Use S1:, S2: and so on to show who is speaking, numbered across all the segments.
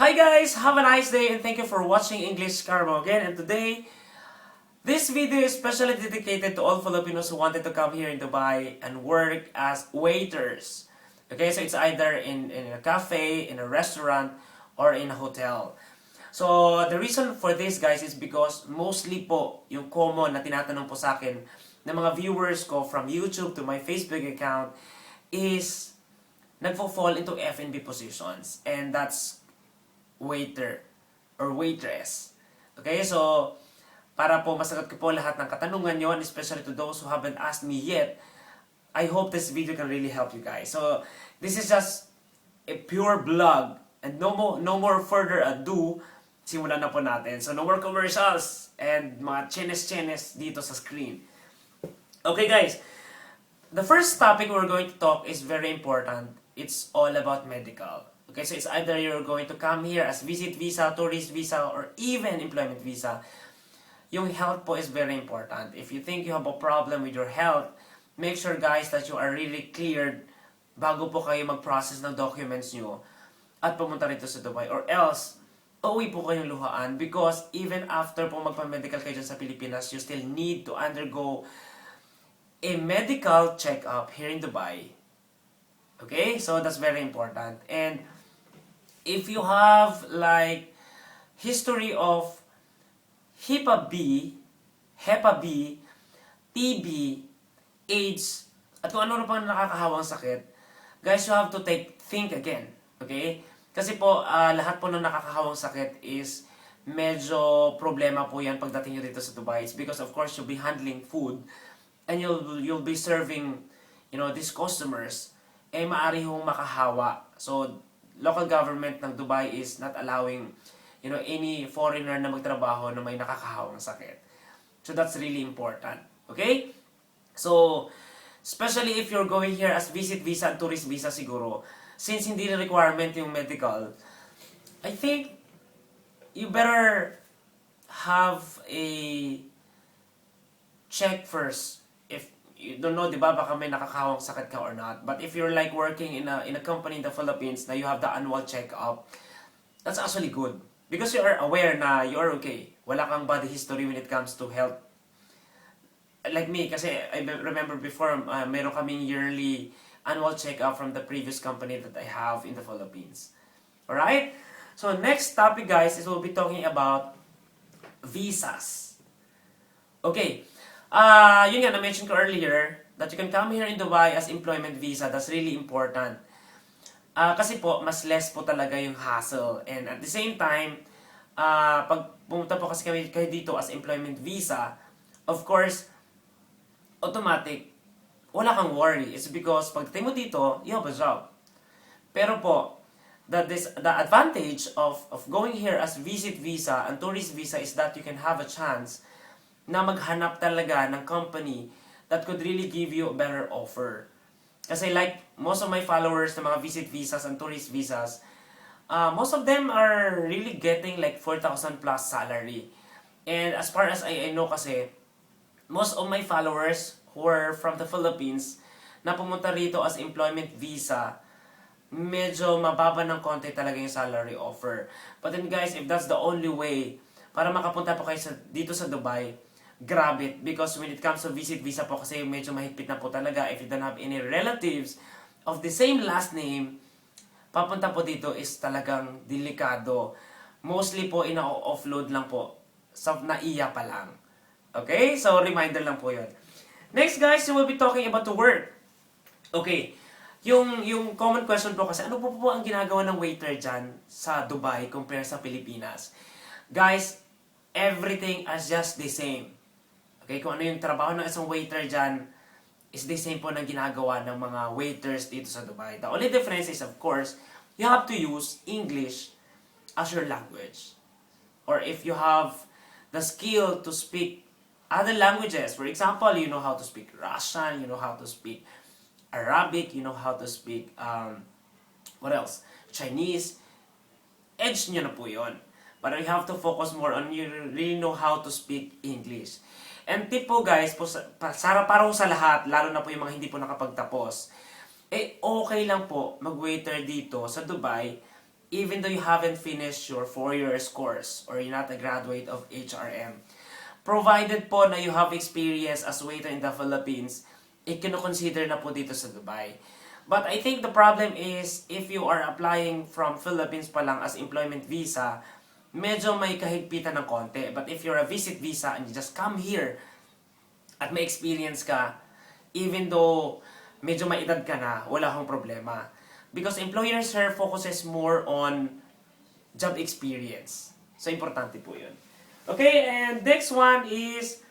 S1: Hi guys, have a nice day and thank you for watching English Carbo again. And today, this video is specially dedicated to all Filipinos who wanted to come here in Dubai and work as waiters. Okay, so it's either in a cafe, in a restaurant, or in a hotel. So the reason for this guys is because mostly po yung common na tinatanong po sa akin ng mga viewers ko from YouTube to my Facebook account is nagfo-fall into F&B positions, and that's waiter or waitress. Okay, so para po masagot ko po lahat ng katanungan nyo, and especially to those who haven't asked me yet, I hope this video can really help you guys. So this is just a pure vlog, and no more further ado, simulan na po natin. So no more commercials and mga chenes dito sa screen. Okay guys, the first topic we're going to talk is very important. It's all about medical. Okay, so it's either you're going to come here as visit visa, tourist visa, or even employment visa. Yung health po is very important. If you think you have a problem with your health, make sure guys that you are really cleared bago po kayo mag-process ng documents nyo at pumunta rito sa Dubai. Or else, uwi po kayong luhaan because even after po magpa-medical kayo dyan sa Pilipinas, you still need to undergo a medical check-up here in Dubai. Okay? So that's very important. And if you have like history of Hep B, TB, AIDS, at kung ano pang nakakahawang sakit, guys, you have to think again. Okay? Kasi po, lahat po ng nakakahawang sakit is medyo problema po yan pagdating nyo dito sa Dubai. It's because of course you'll be handling food and you'll be serving, these customers, maari hong makahawa. So, local government ng Dubai is not allowing, any foreigner na magtrabaho na may nakakahawang sakit. So, that's really important. Okay? So, especially if you're going here as visit visa and tourist visa siguro, since hindi na requirement yung medical, I think you better have a check first. You don't know, di ba, baka may nakakahawang sakit ka or not. But if you're like working in a company in the Philippines na you have the annual check-up, that's actually good. Because you are aware na you are okay. Wala kang body history when it comes to health. Like me, kasi I remember before, meron kaming yearly annual check-up from the previous company that I have in the Philippines. Alright? So next topic guys is we'll be talking about visas. Okay. Yun nga, na-mention ko earlier that you can come here in Dubai as employment visa. That's really important. Kasi po, mas less po talaga yung hassle. And at the same time, pag pumunta po kasi kayo dito as employment visa, of course, automatic, wala kang worry. It's because pagdating mo dito, you have a job. Pero po, the advantage of going here as visit visa and tourist visa is that you can have a chance na maghanap talaga ng company that could really give you a better offer. Kasi like, most of my followers na mga visit visas and tourist visas, most of them are really getting like 4,000 plus salary. And as far as I know kasi, most of my followers who are from the Philippines, na pumunta rito as employment visa, medyo mababa ng konti talaga yung salary offer. But then guys, if that's the only way para makapunta po kayo dito sa Dubai, grab it. Because when it comes to visit visa po kasi medyo mahigpit na po talaga. If you don't have any relatives of the same last name, papunta po dito is talagang delikado. Mostly po ina-offload lang po. Sa naiya pa lang. Okay? So reminder lang po yun. Next guys, we will be talking about the work. Okay. Yung common question po kasi, ano po ang ginagawa ng waiter dyan sa Dubai compare sa Pilipinas? Guys, everything is just the same. Okay, kung ano yung trabaho ng isang waiter dyan, is the same po na ginagawa ng mga waiters dito sa Dubai. The only difference is, of course, you have to use English as your language. Or if you have the skill to speak other languages, for example, you know how to speak Russian, you know how to speak Arabic, you know how to speak, what else? Chinese. Edge nyo na po yun. But you have to focus more on you really know how to speak English. And tip po guys, para sa lahat, lalo na po yung mga hindi po nakapagtapos, okay lang po mag-waiter dito sa Dubai even though you haven't finished your 4 years course or you're not a graduate of HRM. Provided po na you have experience as waiter in the Philippines, ikino-consider na po dito sa Dubai. But I think the problem is, if you are applying from Philippines pa lang as employment visa, medyo may kahigpitan ng konti. But if you're a visit visa and you just come here at may experience ka, even though medyo may edad ka na, wala akong problema. Because employers here focuses more on job experience. So, importante po yun. Okay, and next one is,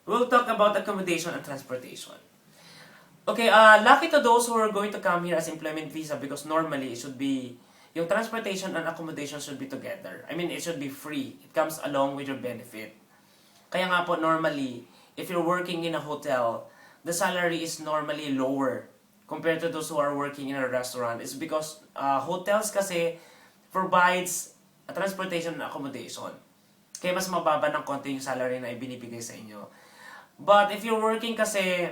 S1: we'll talk about accommodation and transportation. Okay, lucky to those who are going to come here as employment visa because normally it should be, yung transportation and accommodation should be together. I mean, it should be free. It comes along with your benefit. Kaya nga po, normally, if you're working in a hotel, the salary is normally lower compared to those who are working in a restaurant. It's because hotels kasi provides a transportation and accommodation. Kaya mas mababa ng konti yung salary na ibinibigay sa inyo. But if you're working kasi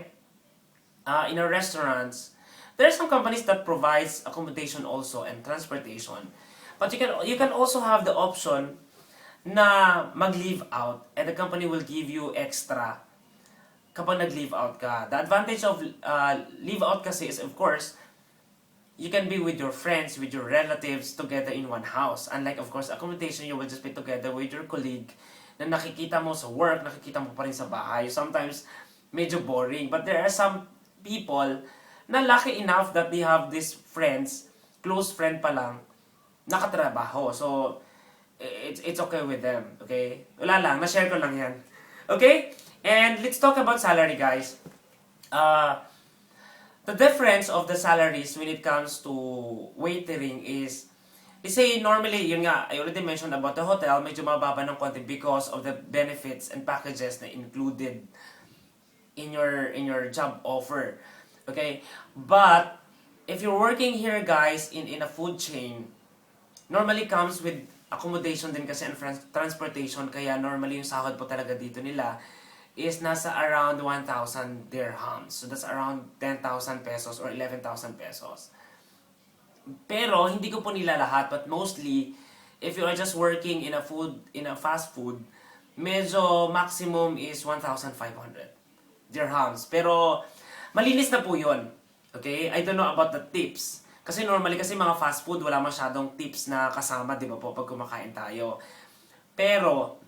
S1: in a restaurants, there are some companies that provides accommodation also and transportation. But you can also have the option na mag-leave out and the company will give you extra kapag nag-leave out ka. The advantage of leave out kasi is, of course, you can be with your friends, with your relatives, together in one house. Unlike, of course, accommodation, you will just be together with your colleague na nakikita mo sa work, nakikita mo pa rin sa bahay. Sometimes, medyo boring. But there are some people na lucky enough that they have these friends, close friend pa lang, nakatrabaho. So, it's okay with them. Okay? Wala lang, na-share ko lang yan. Okay? And let's talk about salary, guys. The difference of the salaries when it comes to waitering is, let's say normally, yun nga, I already mentioned about the hotel, medyo mababa ng konti because of the benefits and packages na included in your job offer. Okay? But, if you're working here, guys, in a food chain, normally comes with accommodation din kasi and transportation, kaya normally yung sahod po talaga dito nila is nasa around 1,000 dirhams. So that's around 10,000 pesos or 11,000 pesos. Pero hindi ko po nila lahat, but mostly if you are just working in a fast food, medyo maximum is 1,500 dirhams. Pero malinis na po 'yon. Okay? I don't know about the tips. Kasi normally kasi mga fast food wala masyadong tips na kasama, 'di ba po, pag kumakain tayo. Pero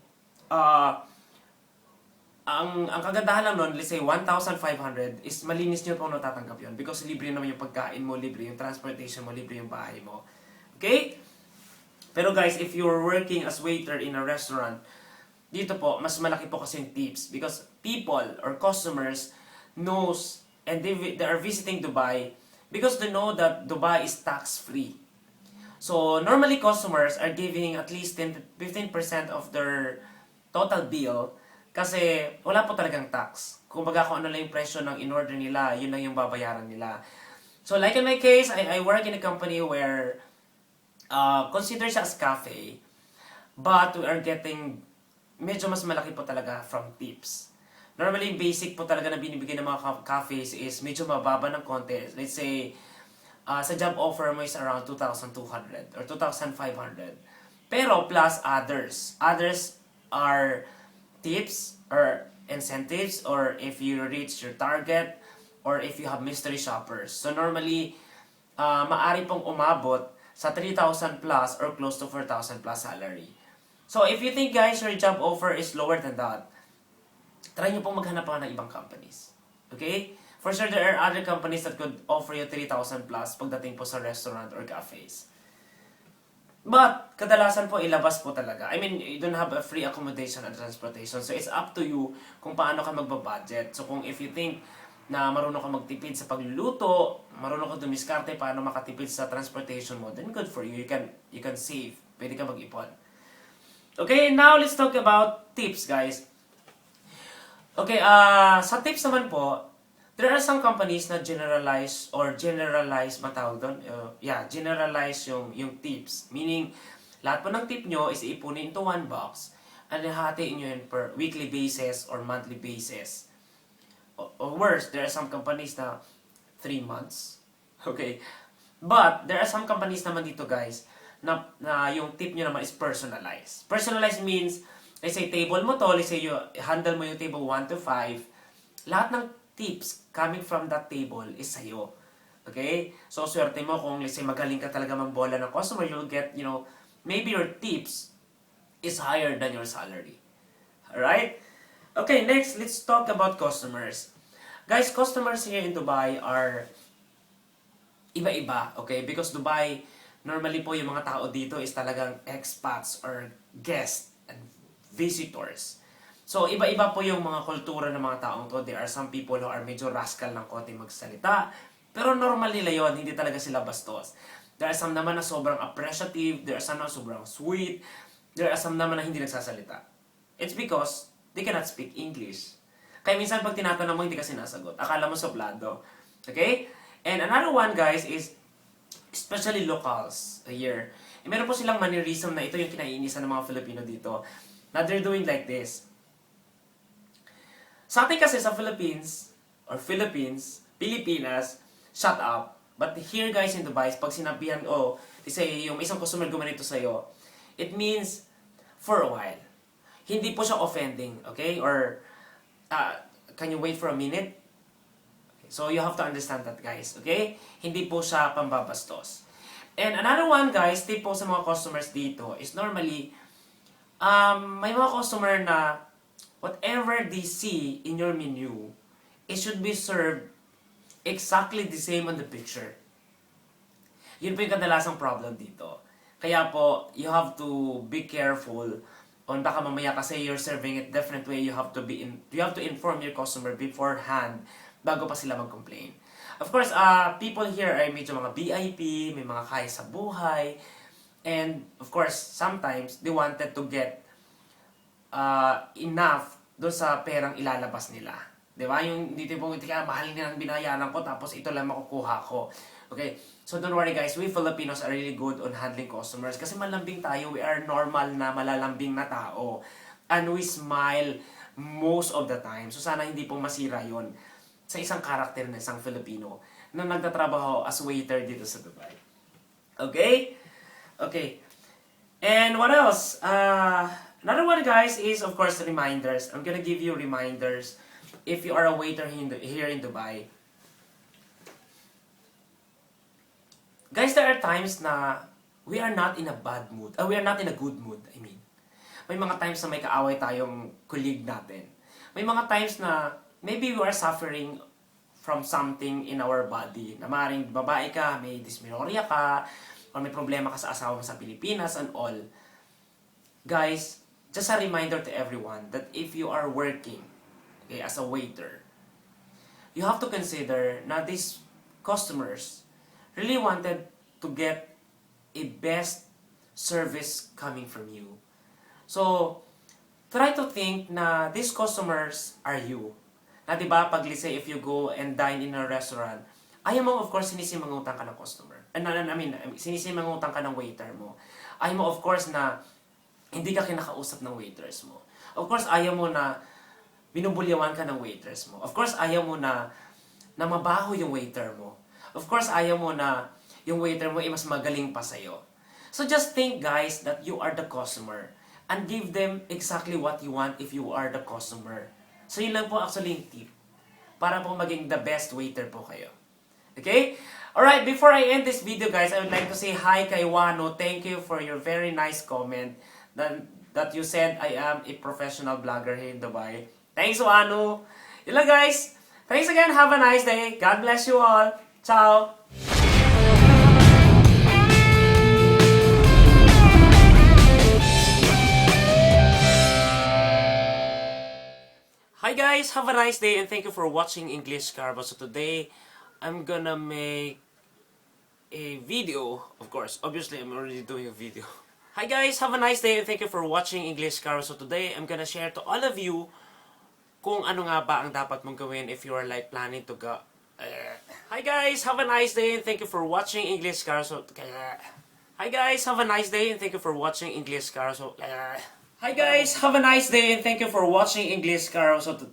S1: ang kagandahan lang nun, let's say 1,500 is malinis nyo po natatanggap yun because libre naman yung pagkain mo, libre yung transportation mo, libre yung bahay mo. Okay? Pero guys, if you're working as waiter in a restaurant, dito po, mas malaki po kasi yung tips because people or customers knows and they are visiting Dubai because they know that Dubai is tax-free. So, normally customers are giving at least 10-15% of their total bill kasi wala po talagang tax. Kumbaga kung ano lang yung presyo ng in-order nila, yun lang yung babayaran nila. So like in my case, I work in a company where consider siya as cafe, but we are getting medyo mas malaki po talaga from tips. Normally, basic po talaga na binibigay ng mga cafes is medyo mababa ng konti. Let's say, sa job offer mo is around 2,200 or 2,500. Pero plus others. Others are tips or incentives or if you reach your target or if you have mystery shoppers. So normally, maari pong umabot sa 3,000 plus or close to 4,000 plus salary. So if you think guys your job offer is lower than that, try nyo pong maghanap pa ng ibang companies. Okay? For sure, there are other companies that could offer you 3,000 plus pagdating po sa restaurant or cafes. But, kadalasan po, ilabas po talaga. I mean, you don't have a free accommodation and transportation. So, it's up to you kung paano ka magbabudget. So, kung if you think na marunong ka magtipid sa pagluluto, marunong ka dumiskarte paano makatipid sa transportation mo, then good for you. You can save. Pwede ka mag-ipon. Okay, now let's talk about tips, guys. Okay, sa tips naman po, there are some companies na generalize matawag doon? Generalize yung tips. Meaning, lahat po ng tip nyo is ipunin into one box and hahatiin nyo yun per weekly basis or monthly basis. Or worse, there are some companies na 3 months. Okay? But, there are some companies naman dito guys, na yung tip nyo naman is personalized. Personalized means, let's say table mo to, let's say you handle mo yung table 1 to 5, lahat ng tips coming from that table is sa'yo. Okay? So, swerte mo kung let's say magaling ka talaga mambola ng customer, you'll get, maybe your tips is higher than your salary. Alright? Okay, next, let's talk about customers. Guys, customers here in Dubai are iba-iba, okay? Because Dubai, normally po yung mga tao dito is talagang expats or guests and visitors. So, iba-iba po yung mga kultura ng mga taong to. There are some people who are medyo rascal ng konti magsalita. Pero normal nila yon, hindi talaga sila bastos. There are some naman na sobrang appreciative, there are some na sobrang sweet, there are some naman na hindi nagsasalita. It's because they cannot speak English. Kaya minsan pag tinatanong mo, hindi ka sinasagot. Akala mo suplado. Okay? And another one, guys, is especially locals here. E meron po silang mannerism na ito yung kinaiinisan ng mga Filipino dito. Na they're doing like this. Sa atin kasi sa Philippines, Pilipinas, shut up. But here guys in Dubai, pag sinabihan, say, yung isang customer gumanito sa'yo, it means for a while. Hindi po siya offending, okay? Or, can you wait for a minute? So, you have to understand that, guys, okay? Hindi po siya pambabastos. And another one, guys, tip po sa mga customers dito is normally, may mga customer na whatever they see in your menu, it should be served exactly the same on the picture. Yun po yung kadalasang problem dito. Kaya po, you have to be careful on baka mamaya kasi you're serving it different way, you have to inform your customer beforehand bago pa sila mag-complain. Of course, people here ay medyo mga VIP, may mga kaya sa buhay, and of course, sometimes they wanted to get enough doon sa perang ilalabas nila. Diba? Yung dito po, mahal nilang binayaran ko, tapos ito lang makukuha ko. Okay? So don't worry guys, we Filipinos are really good on handling customers kasi malambing tayo, we are normal na malalambing na tao. And we smile most of the time. So sana hindi po masira yon sa isang karakter na isang Filipino na nagtatrabaho as waiter dito sa Dubai. Okay? Okay. And what else? Another one guys is of course reminders. I'm gonna give you reminders if you are a waiter here in Dubai. Guys, there are times na we are not in a bad mood. We are not in a good mood, I mean. May mga times na may kaaway tayong colleague natin. May mga times na maybe we are suffering from something in our body. Na maaaring babae ka, may dysmenorrhea ka, or may problema ka sa asawa mo sa Pilipinas and all. Guys, just a reminder to everyone that if you are working, okay, as a waiter, you have to consider na these customers really wanted to get a best service coming from you. So, try to think na these customers are you. Na diba, pag let's say if you go and dine in a restaurant, ayaw mo of course sinisimangutan ka ng customer. Sinisimangutan ka ng waiter mo. Ayaw mo of course na hindi ka kinakausap ng waiters mo. Of course, ayaw mo na binubulyawan ka ng waiters mo. Of course, ayaw mo na mabaho yung waiter mo. Of course, ayaw mo na yung waiter mo ay mas magaling pa sa'yo. So just think guys that you are the customer and give them exactly what you want if you are the customer. So yun lang po actually yung tip para po maging the best waiter po kayo. Okay? Alright, before I end this video guys, I would like to say hi kay Wano. Thank you for your very nice comment that you said I am a professional vlogger here in Dubai. Thanks Wano. Yun lang guys. Thanks again. Have a nice day. God bless you all. Ciao! Hi guys, have a nice day and thank you for watching English Carbo. So today, I'm gonna make a video, of course. Obviously, I'm already doing a video. Hi guys, have a nice day and thank you for watching English Carbo. So today, I'm gonna share to all of you kung ano nga ba ang dapat mong gawin if you are like planning to go. Hi guys, have a nice day and thank you for watching English Carousel. Hi guys, have a nice day and thank you for watching English Carousel. Hi guys, have a nice day and thank you for watching English Carousel.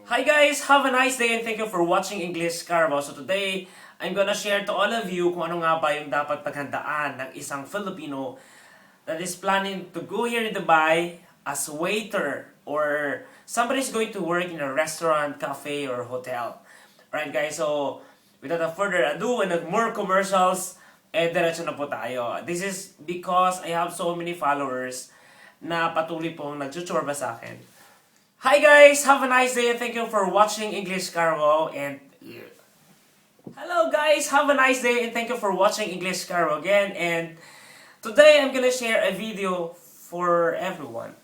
S1: Hi guys, have a nice day and thank you for watching English Carousel. So today, I'm gonna share to all of you kung ano nga ba yung dapat paghandaan ng isang Filipino that is planning to go here in Dubai as waiter or somebody's going to work in a restaurant, cafe, or hotel. Alright guys, so without further ado and more commercials, diretso na po tayo. This is because I have so many followers na patuloy pong nagchuchorba sa akin. Hi guys! Have a nice day and thank you for watching English Cargo and... Hello guys! Have a nice day and thank you for watching English Cargo again, and today I'm gonna share a video for everyone.